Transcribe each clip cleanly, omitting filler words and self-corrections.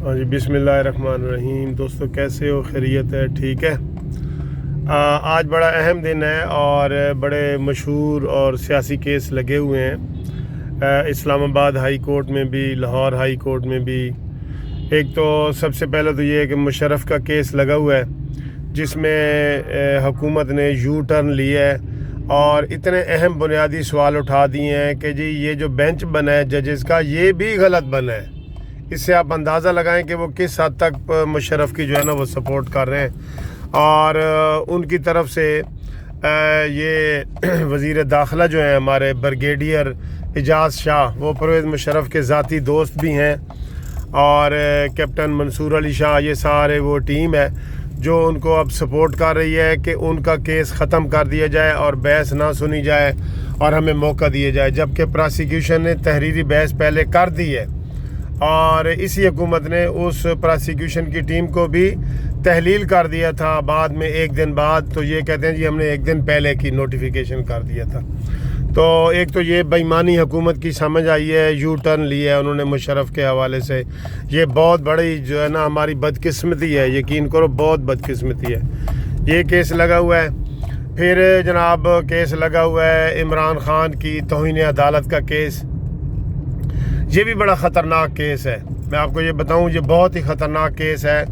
ہاں جی، बिस्मिल्लाहिर्रहमानिर्रहीम। दोस्तों कैसे हो? खैरियत है? ठीक है। आज बड़ा अहम दिन है और बड़े मशहूर और सियासी केस लगे हुए हैं इस्लामाबाद हाई कोर्ट में भी, लाहौर हाई कोर्ट में भी। एक तो सबसे पहले तो ये है कि मुशर्रफ का केस लगा हुआ है जिसमें हुकूमत ने यू टर्न लिया है और इतने अहम बुनियादी सवाल उठा दिए हैं कि जी ये जो बेंच बना है जजेस का, ये भी गलत बना है। इससे आप अंदाज़ा लगाएं कि वो किस हद तक मुशर्रफ की जो है ना वो सपोर्ट कर रहे हैं। और उनकी तरफ से ये वज़ीर दाखिला जो हैं हमारे ब्रिगेडियर एजाज़ शाह, वो परवेज़ मुशर्रफ के ज़ाती दोस्त भी हैं, और कैप्टन मंसूर अली शाह, ये सारे वो टीम है जो उनको अब सपोर्ट कर रही है कि उनका केस ख़त्म कर दिया जाए और बहस ना सुनी जाए और हमें मौका दिया जाए। जबकि प्रोसिक्यूशन ने तहरीरी बहस पहले कर दी है और इसी हुकूमत ने उस प्रोसिक्यूशन की टीम को भी तहलील कर दिया था बाद में, एक दिन बाद। तो ये कहते हैं जी हमने एक दिन पहले की नोटिफिकेशन कर दिया था। तो एक तो ये बेईमानी हुकूमत की समझ आई है, यू टर्न लिया है उन्होंने मुशर्रफ के हवाले से। ये बहुत बड़ी जो है ना हमारी बदकिस्मती है, यकीन करो बहुत बदकिस्मती है। ये केस लगा हुआ है। फिर जनाब केस लगा हुआ है इमरान खान की तौहीन अदालत का केस। ये भी बड़ा ख़तरनाक केस है। मैं आपको ये बताऊं, ये बहुत ही ख़तरनाक केस है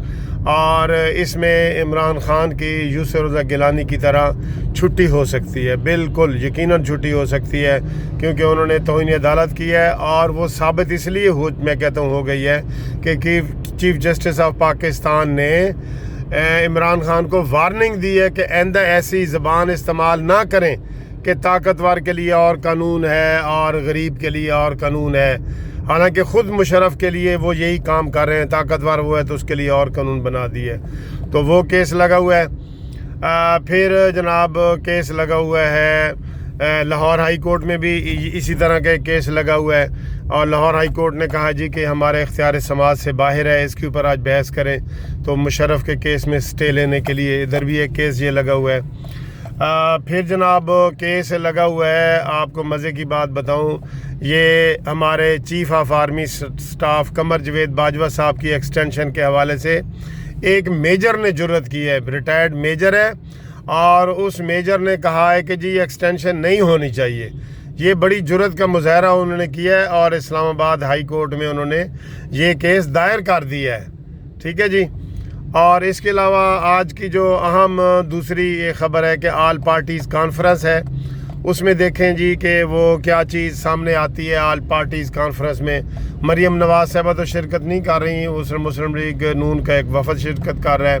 और इसमें इमरान खान की यूसुफ रज़ा गिलानी की तरह छुट्टी हो सकती है, बिल्कुल यकीनन छुट्टी हो सकती है, क्योंकि उन्होंने तौहीन अदालत की है। और वो साबित इसलिए मैं कहता हूँ हो गई है कि चीफ जस्टिस ऑफ पाकिस्तान ने इमरान खान को वार्निंग दी है कि आइंदा ऐसी ज़बान इस्तेमाल ना करें कि ताकतवर के लिए और कानून है और गरीब के लिए और कानून है। हालांकि ख़ुद मुशर्रफ के लिए वो यही काम कर रहे हैं, ताकतवर वो है तो उसके लिए और कानून बना दिए। तो वो केस लगा हुआ है। फिर जनाब केस लगा हुआ है लाहौर हाई कोर्ट में भी, इसी तरह का केस लगा हुआ है। और लाहौर हाई कोर्ट ने कहा जी कि हमारे इख्तियार समाज से बाहर है, इसके ऊपर आज बहस करें। तो मुशर्रफ के केस में स्टे लेने के लिए इधर भी एक केस ये लगा हुआ है। फिर जनाब केस लगा हुआ है, आपको मज़े की बात बताऊं, ये हमारे चीफ़ ऑफ आर्मी स्टाफ कमर जवेद बाजवा साहब की एक्सटेंशन के हवाले से एक मेजर ने जुर्रत की है, रिटायर्ड मेजर है, और उस मेजर ने कहा है कि जी एक्सटेंशन नहीं होनी चाहिए। ये बड़ी जुर्रत का मुजाहरा उन्होंने किया है और इस्लामाबाद हाई कोर्ट में उन्होंने ये केस दायर कर दिया है। ठीक है जी। और इसके अलावा आज की जो अहम दूसरी ये ख़बर है कि ऑल पार्टीज़ कॉन्फ्रेंस है, उसमें देखें जी कि वो क्या चीज़ सामने आती है। ऑल पार्टीज़ कॉन्फ्रेंस में मरीम नवाज साहबा तो शिरकत नहीं कर रही, उस मुस्लिम लीग नून का एक वफद शिरकत कर रहा है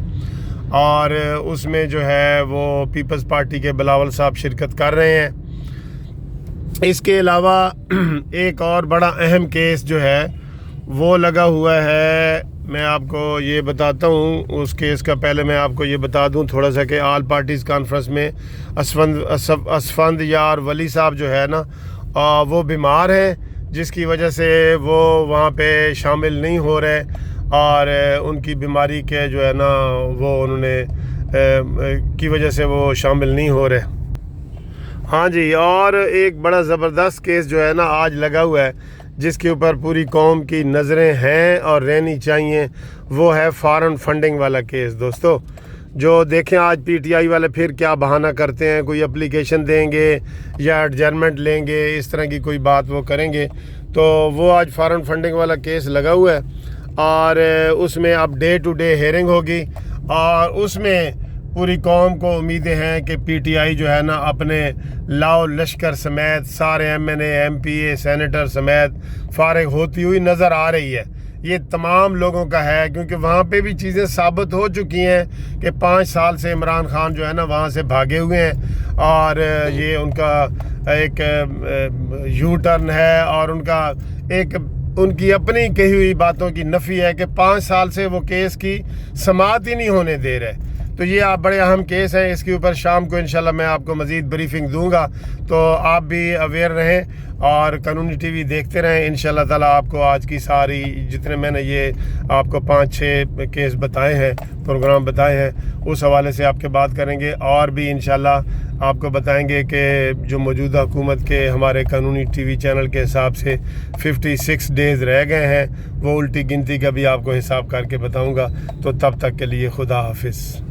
और उसमें जो है वो पीपल्स पार्टी के बिलावल साहब शिरकत कर रहे हैं। इसके अलावा एक और बड़ा अहम केस जो है वो लगा हुआ है, मैं आपको ये बताता हूँ उस केस का। पहले मैं आपको ये बता दूँ थोड़ा सा कि ऑल पार्टीज़ कॉन्फ्रेंस में असफंद यार वली साहब जो है ना वो बीमार हैं, जिसकी वजह से वो वहाँ पे शामिल नहीं हो रहे और उनकी बीमारी के जो है ना वो उन्होंने की वजह से वो शामिल नहीं हो रहे। हाँ जी। और एक बड़ा ज़बरदस्त केस जो है ना आज लगा हुआ है जिसके ऊपर पूरी कौम की नज़रें हैं और रहनी चाहिए, वो है फॉरेन फंडिंग वाला केस। दोस्तों जो देखें आज पीटीआई वाले फिर क्या बहाना करते हैं, कोई एप्लीकेशन देंगे या एडजर्नमेंट लेंगे, इस तरह की कोई बात वो करेंगे। तो वो आज फॉरेन फंडिंग वाला केस लगा हुआ है और उसमें अब डे टू डे हेयरिंग होगी और उसमें पूरी कौम को उम्मीदें हैं कि पीटीआई जो है ना अपने लाओ लश्कर समेत सारे एमएनए एमपीए सेनेटर समेत फारिग होती हुई नज़र आ रही है। ये तमाम लोगों का है, क्योंकि वहाँ पे भी चीज़ें साबित हो चुकी हैं कि 5 साल से इमरान खान जो है ना वहाँ से भागे हुए हैं और ये उनका एक यू टर्न है और उनका एक उनकी अपनी कही हुई बातों की नफ़ी है कि 5 साल से वो केस की समाअत ही नहीं होने दे रहे। تو یہ آپ بڑے اہم کیس ہیں، اس کے اوپر شام کو انشاءاللہ میں آپ کو مزید بریفنگ دوں گا، تو آپ بھی اویئر رہیں اور قانونی ٹی وی دیکھتے رہیں۔ انشاءاللہ تعالیٰ آپ کو آج کی ساری جتنے میں نے یہ آپ کو 5-6 کیس بتائے ہیں، پروگرام بتائے ہیں، اس حوالے سے آپ کے بات کریں گے، اور بھی انشاءاللہ آپ کو بتائیں گے کہ جو موجودہ حکومت کے ہمارے قانونی ٹی وی چینل کے حساب سے 56 ڈیز رہ گئے ہیں، وہ الٹی گنتی کا بھی آپ کو حساب کر کے بتاؤں گا۔ تو تب تک کے لیے خدا حافظ۔